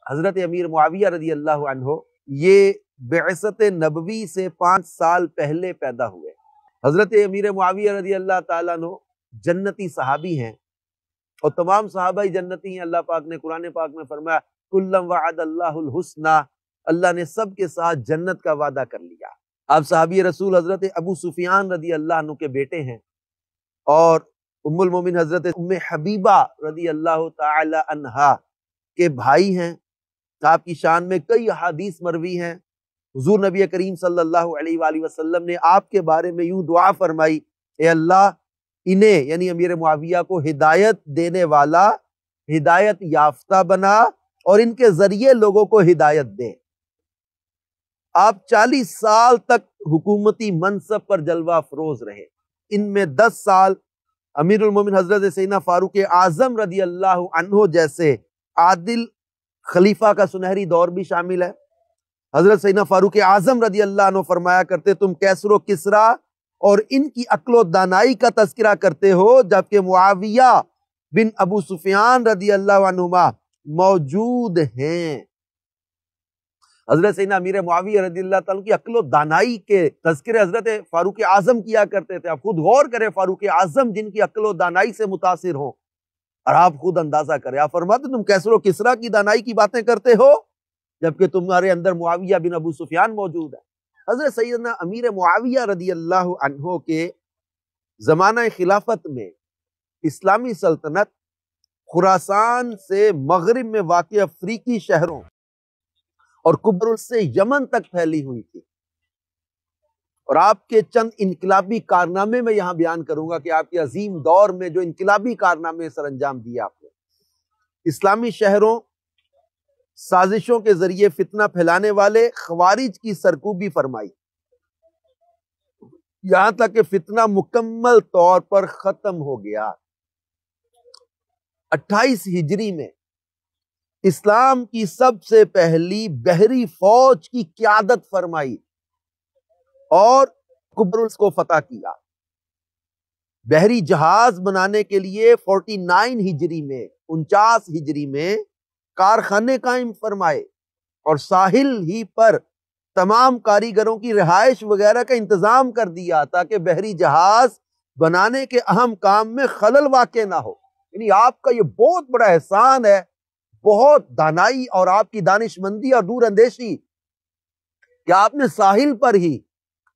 حضرت امیر معاویہ رضی اللہ عنہ یہ بعثت نبوی سے 5 سال پہلے پیدا ہوئے۔ حضرت امیر معاویہ رضی اللہ تعالیٰ عنہ جنتی صحابی ہیں اور تمام صحابہ جنتی ہیں۔ اللہ پاک نے قرآن پاک میں فرمایا کلم وعد اللہ الحسنى، اللہ نے سب کے ساتھ جنت کا وعدہ کر لیا۔ آپ صحابی رسول حضرت ابو سفیان رضی اللہ عنہ کے بیٹے ہیں اور ام المومن حضرت ام حبیبہ رضی اللہ تعالی عنہا کے بھائی ہیں۔ آپ کی شان میں کئی احادیث مروی ہیں۔ حضور نبی کریم صلی اللہ علیہ وآلہ وسلم نے آپ کے بارے میں یوں دعا فرمائی، اے اللہ انہیں یعنی امیر معاویہ کو ہدایت دینے والا، ہدایت یافتہ بنا اور ان کے ذریعے لوگوں کو ہدایت دے۔ آپ 40 سال تک حکومتی منصب پر جلوہ افروز رہے۔ ان میں 10 سال امیر المومن حضرت سیدنا فاروق اعظم رضی اللہ عنہ جیسے عادل خلیفہ کا سنہری دور بھی شامل ہے۔ حضرت سیدنا فاروق اعظم رضی اللہ عنہ فرمایا کرتے تم کیسر و کسرا اور ان کی عقل و دانائی کا تذکرہ کرتے ہو، جبکہ معاویہ بن ابو سفیان رضی اللہ عنہما موجود ہیں۔ حضرت سیدنا امیر معاویہ رضی اللہ تعالیٰ کی عقل و دانائی کے تذکرے حضرت فاروق اعظم کیا کرتے تھے۔ آپ خود غور کریں، فاروق اعظم جن کی عقل و دانائی سے متاثر ہوں، اور آپ خود اندازہ کریں، آپ فرماتے تم کیسر و کسرا کی دانائی کی باتیں کرتے ہو جبکہ تمہارے اندر معاویہ بن ابو سفیان موجود ہے۔ حضرت سیدنا امیر معاویہ رضی اللہ عنہ کے زمانہ خلافت میں اسلامی سلطنت خراسان سے مغرب میں واقع افریقی شہروں اور قبرص سے یمن تک پھیلی ہوئی تھی، اور آپ کے چند انقلابی کارنامے میں یہاں بیان کروں گا کہ آپ کے عظیم دور میں جو انقلابی کارنامے سر انجام دیے آپ نے۔ اسلامی شہروں سازشوں کے ذریعے فتنہ پھیلانے والے خوارج کی سرکوبی فرمائی، یہاں تک کہ فتنہ مکمل طور پر ختم ہو گیا۔ 28 ہجری میں اسلام کی سب سے پہلی بحری فوج کی قیادت فرمائی اور قبرص کو فتح کیا۔ بحری جہاز بنانے کے لیے 49 ہجری میں 49 ہجری میں کارخانے قائم فرمائے اور ساحل ہی پر تمام کاریگروں کی رہائش وغیرہ کا انتظام کر دیا تاکہ بحری جہاز بنانے کے اہم کام میں خلل واقع نہ ہو۔ یعنی آپ کا یہ بہت بڑا احسان ہے، بہت دانائی اور آپ کی دانش مندی اور دور اندیشی کہ آپ نے ساحل پر ہی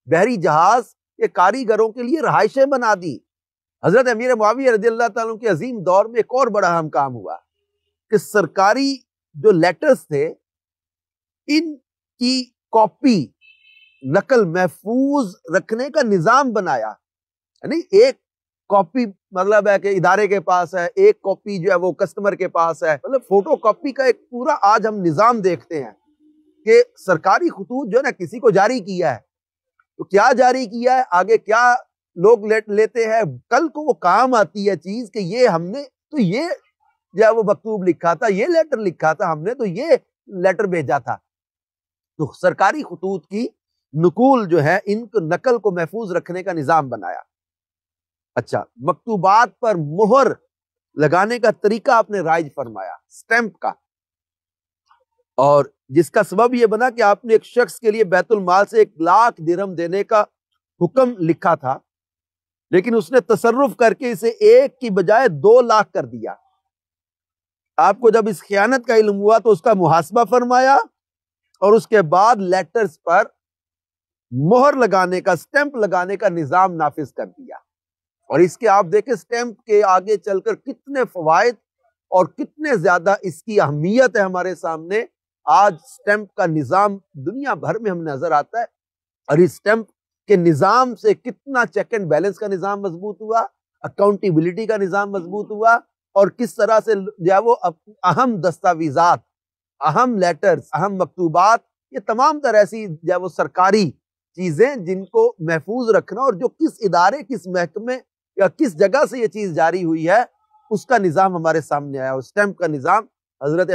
بحری جہاز کے کاریگروں کے لیے رہائشیں بنا دی۔ حضرت امیر معاویہ رضی اللہ تعالیٰ کے عظیم دور میں ایک اور بڑا اہم کام ہوا کہ سرکاری جو لیٹرز تھے ان کی کاپی نقل محفوظ رکھنے کا نظام بنایا۔ یعنی ایک کاپی مطلب ہے کہ ادارے کے پاس ہے، ایک کاپی جو ہے وہ کسٹمر کے پاس ہے، مطلب فوٹو کاپی کا ایک پورا آج ہم نظام دیکھتے ہیں کہ سرکاری خطوط جو ہے نا کسی کو جاری کیا ہے تو کیا جاری کیا ہے، آگے کیا لوگ لیتے ہیں، کل کو وہ کام آتی ہے چیز کہ یہ ہم نے تو یہ جو ہے وہ مکتوب لکھا تھا، یہ لیٹر لکھا تھا ہم نے، تو یہ لیٹر بھیجا تھا۔ تو سرکاری خطوط کی نقول جو ہے ان کو نقل کو محفوظ رکھنے کا نظام بنایا۔ اچھا، مکتوبات پر مہر لگانے کا طریقہ آپ نے رائج فرمایا، سٹیمپ کا، اور جس کا سبب یہ بنا کہ آپ نے ایک شخص کے لیے بیت المال سے 1 لاکھ درہم دینے کا حکم لکھا تھا، لیکن اس نے تصرف کر کے اسے 1 کی بجائے 2 لاکھ کر دیا۔ آپ کو جب اس خیانت کا علم ہوا تو اس کا محاسبہ فرمایا اور اس کے بعد لیٹرز پر مہر لگانے کا، سٹیمپ لگانے کا نظام نافذ کر دیا۔ اور اس کے آپ دیکھیں سٹیمپ کے آگے چل کر کتنے فوائد اور کتنے زیادہ اس کی اہمیت ہے ہمارے سامنے۔ آج سٹیمپ کا نظام دنیا بھر میں ہم نظر آتا ہے، اور اس سٹیمپ کے نظام سے کتنا چیک اینڈ بیلنس کا نظام مضبوط ہوا، اکاؤنٹیبلٹی کا نظام مضبوط ہوا، اور کس طرح سے جو ہے وہ اہم دستاویزات، اہم لیٹرز، اہم مکتوبات، یہ تمام طرح ایسی جو ہے وہ سرکاری چیزیں جن کو محفوظ رکھنا، اور جو کس ادارے، کس محکمے یا کس جگہ سے یہ چیز جاری ہوئی ہے اس کا نظام ہمارے سامنے آیا، اور سٹیمپ کا نظام حضرت